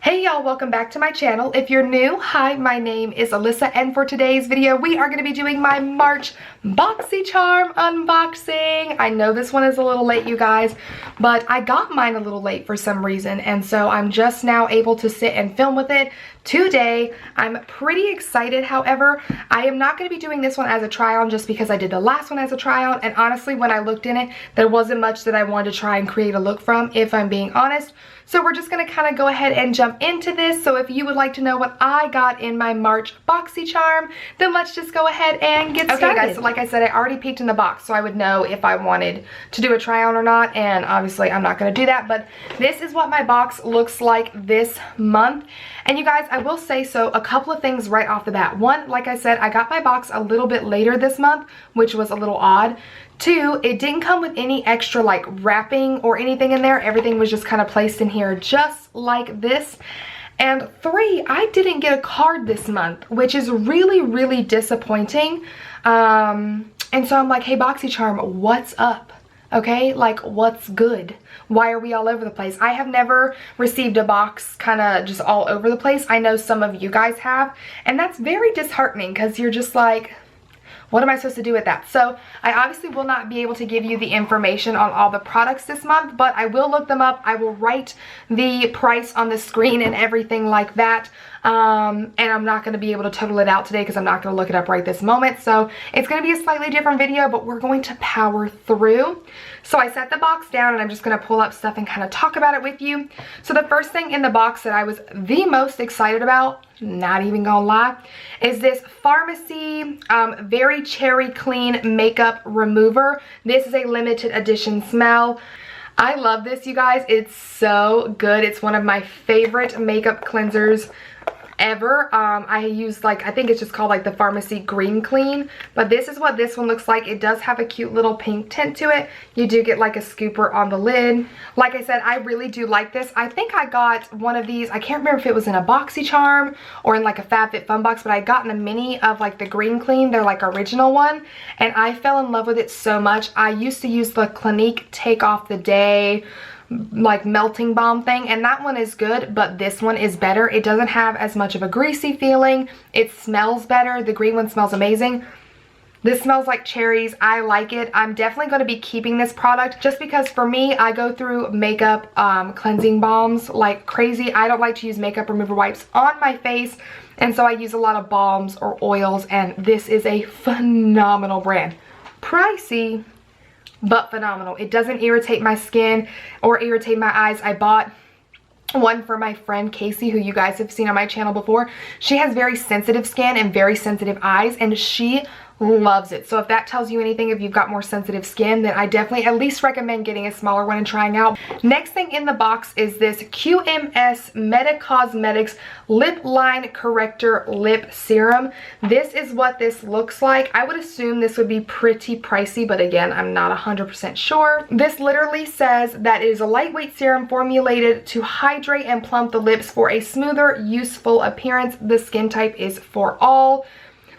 Hey y'all, welcome back to my channel. If you're new, hi, my name is Alyssa, and for today's video we are going to be doing my March BOXYCHARM unboxing. I know this one is a little late, you guys, but I got mine a little late for some reason, and so I'm just now able to sit and film with it today. I'm pretty excited. However, I am not going to be doing this one as a try on just because I did the last one as a try on, and honestly when I looked in it there wasn't much that I wanted to try and create a look from, if I'm being honest. So we're just going to kind of go ahead and jump into this. So if you would like to know what I got in my March BOXYCHARM, then let's just go ahead and get started. Okay guys, so like I said, I already peeked in the box so I would know if I wanted to do a try on or not, and obviously I'm not going to do that, but this is what my box looks like this month. And you guys, I will say so a couple of things right off the bat. One, like I said, I got my box a little bit later this month, which was a little odd. Two, it didn't come with any extra like wrapping or anything in there. Everything was just kind of placed in here just like this. And three, I didn't get a card this month, which is really disappointing. And so I'm like, hey BOXYCHARM, what's up? Okay, like what's good? Why are we all over the place? I have never received a box kind of just all over the place. I know some of you guys have, and that's very disheartening because you're just like, what am I supposed to do with that? So I obviously will not be able to give you the information on all the products this month, but I will look them up. I will write the price on the screen and everything like that. And I'm not going to be able to total it out today because I'm not going to look it up right this moment. So it's going to be a slightly different video, but we're going to power through. So I set the box down and I'm just going to pull up stuff and kind of talk about it with you. So the first thing in the box that I was the most excited about, not even gonna lie, is this Pharmacy Very Cherry Clean Makeup Remover. This is a limited edition smell. I love this, you guys. It's so good. It's one of my favorite makeup cleansers ever. I use like, I think it's just called like the Pharmacy Green Clean, but this is what this one looks like. It does have a cute little pink tint to it. You do get like a scooper on the lid. Like I said, I really do like this. I think I got one of these, I can't remember if it was in a BOXYCHARM or in like a FabFitFun box, but I got in a mini of like the Green Clean, their like original one, and I fell in love with it so much. I used to use the Clinique Take Off the Day like melting balm thing, and that one is good, but this one is better. It doesn't have as much of a greasy feeling. It smells better. The green one smells amazing. This smells like cherries. I like it. I'm definitely going to be keeping this product just because for me, I go through makeup cleansing balms like crazy. I don't like to use makeup remover wipes on my face, and so I use a lot of balms or oils, and this is a phenomenal brand. Pricey, but phenomenal. It doesn't irritate my skin or irritate my eyes. I bought one for my friend Casey, who you guys have seen on my channel before. She has very sensitive skin and very sensitive eyes, and she loves it. So if that tells you anything, if you've got more sensitive skin, then I definitely at least recommend getting a smaller one and trying out. Next thing in the box is this QMS Meta Cosmetics Lip Line Corrector Lip Serum. This is what this looks like. I would assume this would be pretty pricey, but again, I'm not 100% sure. This literally says that it is a lightweight serum formulated to hydrate and plump the lips for a smoother, useful appearance. The skin type is for all.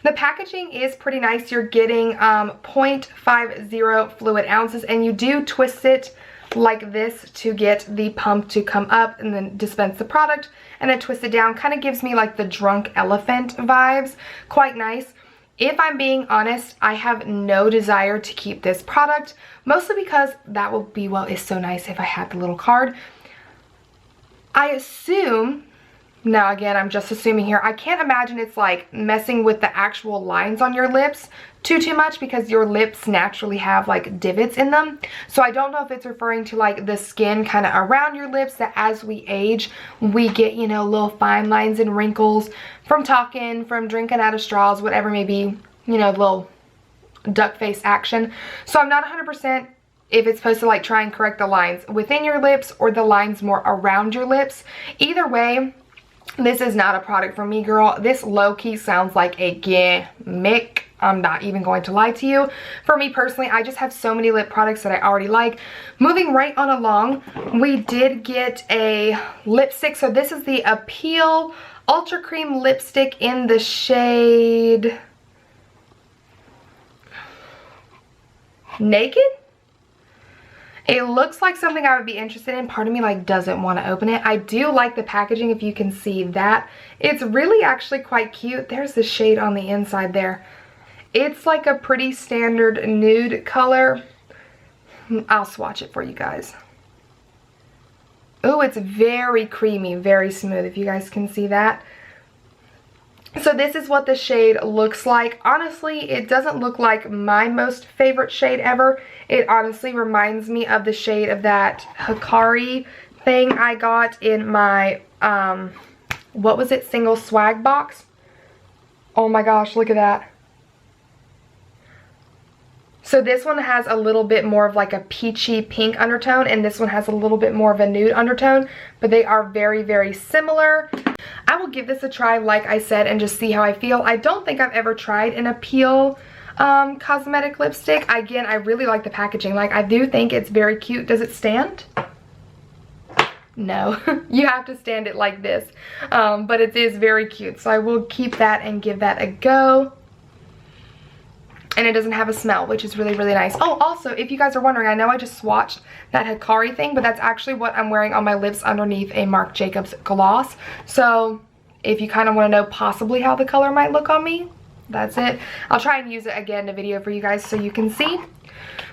The packaging is pretty nice. You're getting 0.50 fluid ounces, and you do twist it like this to get the pump to come up and then dispense the product, and then twist it down. Kind of gives me like the drunk elephant vibes. Quite nice. If I'm being honest, I have no desire to keep this product, mostly because that will be, well, it's so nice if I had the little card. I assume, now again, I'm just assuming here, I can't imagine it's like messing with the actual lines on your lips too much because your lips naturally have like divots in them. So I don't know if it's referring to like the skin kind of around your lips, that as we age, we get, you know, little fine lines and wrinkles from talking, from drinking out of straws, whatever may be, you know, little duck face action. So I'm not 100% if it's supposed to like try and correct the lines within your lips or the lines more around your lips. Either way, this is not a product for me, girl. This low-key sounds like a gimmick. I'm not even going to lie to you. For me personally, I just have so many lip products that I already like. Moving right on along, we did get a lipstick. So this is the Appeal Ultra Cream Lipstick in the shade Naked. It looks like something I would be interested in. Part of me like doesn't want to open it. I do like the packaging, if you can see that. It's really actually quite cute. There's the shade on the inside there. It's like a pretty standard nude color. I'll swatch it for you guys. Oh, it's very creamy, very smooth, if you guys can see that. So this is what the shade looks like. Honestly, it doesn't look like my most favorite shade ever. It honestly reminds me of the shade of that Hikari thing I got in my, what was it, single swag box. Oh my gosh, look at that. So this one has a little bit more of like a peachy pink undertone, and this one has a little bit more of a nude undertone, but they are very, very similar. I will give this a try, like I said, and just see how I feel. I don't think I've ever tried an Appeal cosmetic lipstick. Again, I really like the packaging. Like, I do think it's very cute. Does it stand? No. You have to stand it like this. But it is very cute. So I will keep that and give that a go. And it doesn't have a smell, which is really, really nice. Oh, also, if you guys are wondering, I know I just swatched that Hikari thing, but that's actually what I'm wearing on my lips underneath a Marc Jacobs gloss. So if you kind of want to know possibly how the color might look on me, that's it. I'll try and use it again in a video for you guys so you can see.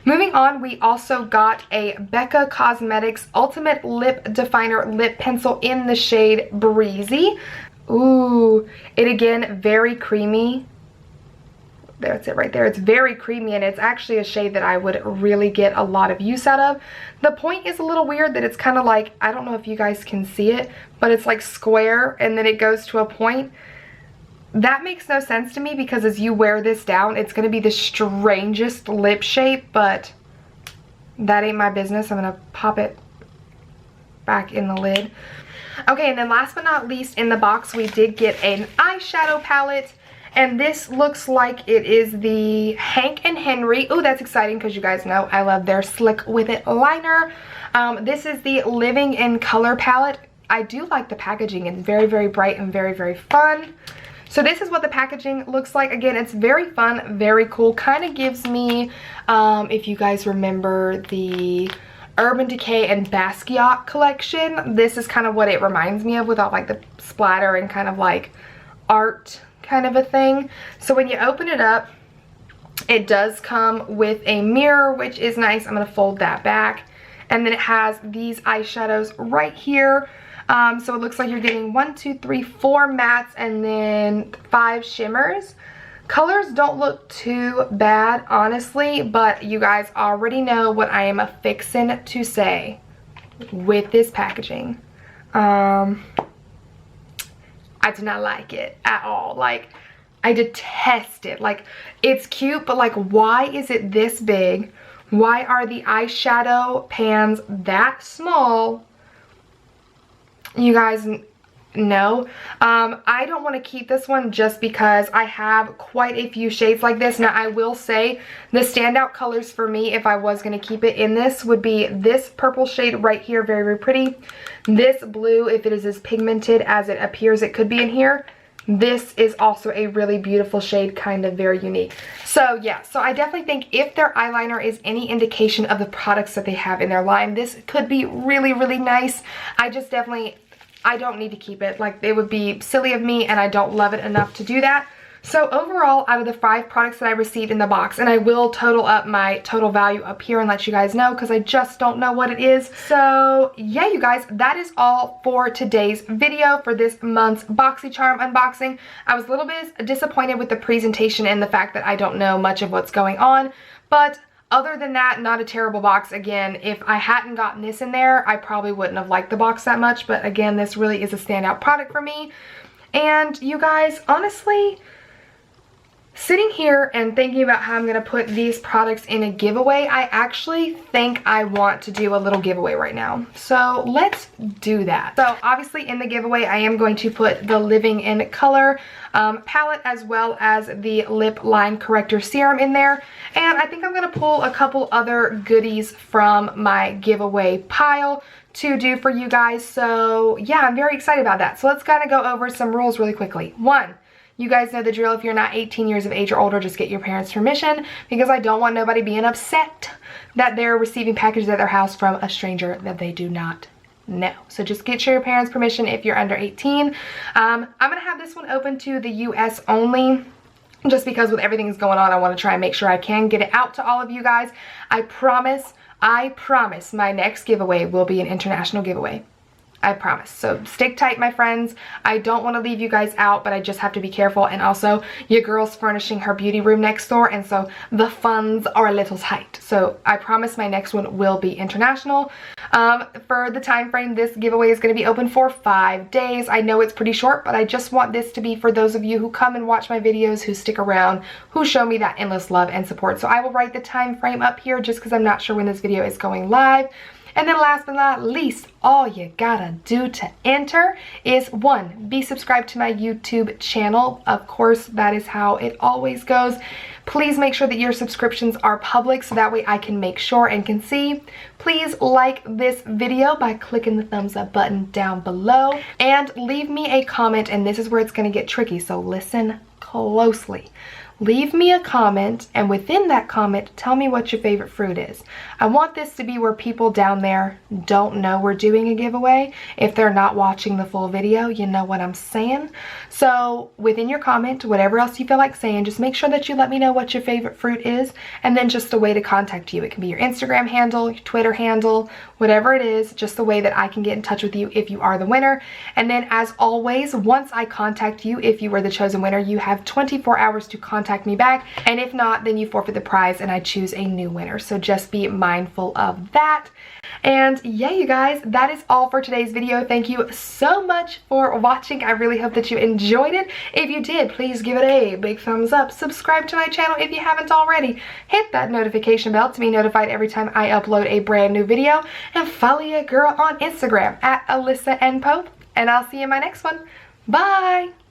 Moving on, we also got a Becca Cosmetics Ultimate Lip Definer Lip Pencil in the shade Breezy. Ooh, it again, very creamy. That's it right there. It's very creamy, and it's actually a shade that I would really get a lot of use out of. The point is a little weird that it's kind of like, I don't know if you guys can see it, but it's like square and then it goes to a point. That makes no sense to me because as you wear this down, it's going to be the strangest lip shape, but that ain't my business. I'm going to pop it back in the lid. Okay, and then last but not least in the box, we did get an eyeshadow palette. And this looks like it is the Hank and Henry. Oh, that's exciting because you guys know I love their Slick With It liner. This is the Living in Color palette. I do like the packaging. It's very, very bright and very, very fun. So this is what the packaging looks like. Again, it's very fun, very cool. Kind of gives me, if you guys remember the Urban Decay and Basquiat collection, this is kind of what it reminds me of without like the splatter and kind of like art kind of a thing. So when you open it up, it does come with a mirror, which is nice. I'm going to fold that back. And then it has these eyeshadows right here. So it looks like you're getting 4 mattes and then 5 shimmers. Colors don't look too bad, honestly, but you guys already know what I am fixin' to say with this packaging. I do not like it at all. Like, I detest it. Like, it's cute, but like, why is it this big? Why are the eyeshadow pans that small? You guys know. I don't want to keep this one just because I have quite a few shades like this. Now, I will say the standout colors for me, if I was going to keep it in this, would be this purple shade right here. Very, very pretty. This blue, if it is as pigmented as it appears it could be in here. This is also a really beautiful shade, kind of very unique. So yeah, so I definitely think if their eyeliner is any indication of the products that they have in their line, this could be really, really nice. I just definitely, I don't need to keep it. Like, it would be silly of me, and I don't love it enough to do that. So overall, out of the 5 products that I received in the box, and I will total up my total value up here and let you guys know because I just don't know what it is. So yeah, you guys, that is all for today's video for this month's BOXYCHARM unboxing. I was a little bit disappointed with the presentation and the fact that I don't know much of what's going on, but other than that, not a terrible box. Again, if I hadn't gotten this in there, I probably wouldn't have liked the box that much, but again, this really is a standout product for me. And you guys, honestly, sitting here and thinking about how I'm going to put these products in a giveaway, I actually think I want to do a little giveaway right now. So let's do that. So obviously in the giveaway, I am going to put the Living in Color palette as well as the Lip Line Corrector Serum in there. And I think I'm going to pull a couple other goodies from my giveaway pile to do for you guys. So yeah, I'm very excited about that. So let's kind of go over some rules really quickly. 1, you guys know the drill. If you're not 18 years of age or older, just get your parents' permission because I don't want nobody being upset that they're receiving packages at their house from a stranger that they do not know. So just get your parents' permission if you're under 18. I'm gonna have this one open to the US only, just because with everything that's going on, I want to try and make sure I can get it out to all of you guys. I promise my next giveaway will be an international giveaway. I promise. So stick tight, my friends. I don't want to leave you guys out, but I just have to be careful. And also, your girl's furnishing her beauty room next door, and so the funds are a little tight. So I promise my next one will be international. For the time frame, this giveaway is going to be open for 5 days. I know it's pretty short, but I just want this to be for those of you who come and watch my videos, who stick around, who show me that endless love and support. So I will write the time frame up here just because I'm not sure when this video is going live. And then last but not least, all you gotta do to enter is 1, be subscribed to my YouTube channel. Of course, that is how it always goes. Please make sure that your subscriptions are public so that way I can make sure and can see. Please like this video by clicking the thumbs up button down below. And leave me a comment, and this is where it's gonna get tricky, so listen closely. Leave me a comment, and within that comment, tell me what your favorite fruit is. I want this to be where people down there don't know we're doing a giveaway. If they're not watching the full video, you know what I'm saying? So within your comment, whatever else you feel like saying, just make sure that you let me know what your favorite fruit is, and then just a way to contact you. It can be your Instagram handle, your Twitter handle, whatever it is, just the way that I can get in touch with you if you are the winner. And then as always, once I contact you, if you were the chosen winner, you have 24 hours to contact me back, and if not, then you forfeit the prize and I choose a new winner. So just be mindful of that. And yeah, you guys, that is all for today's video. Thank you so much for watching. I really hope that you enjoyed it. If you did, please give it a big thumbs up. Subscribe to my channel if you haven't already. Hit that notification bell to be notified every time I upload a brand new video, and follow your girl on Instagram at AlyssaNPope, and I'll see you in my next one. Bye!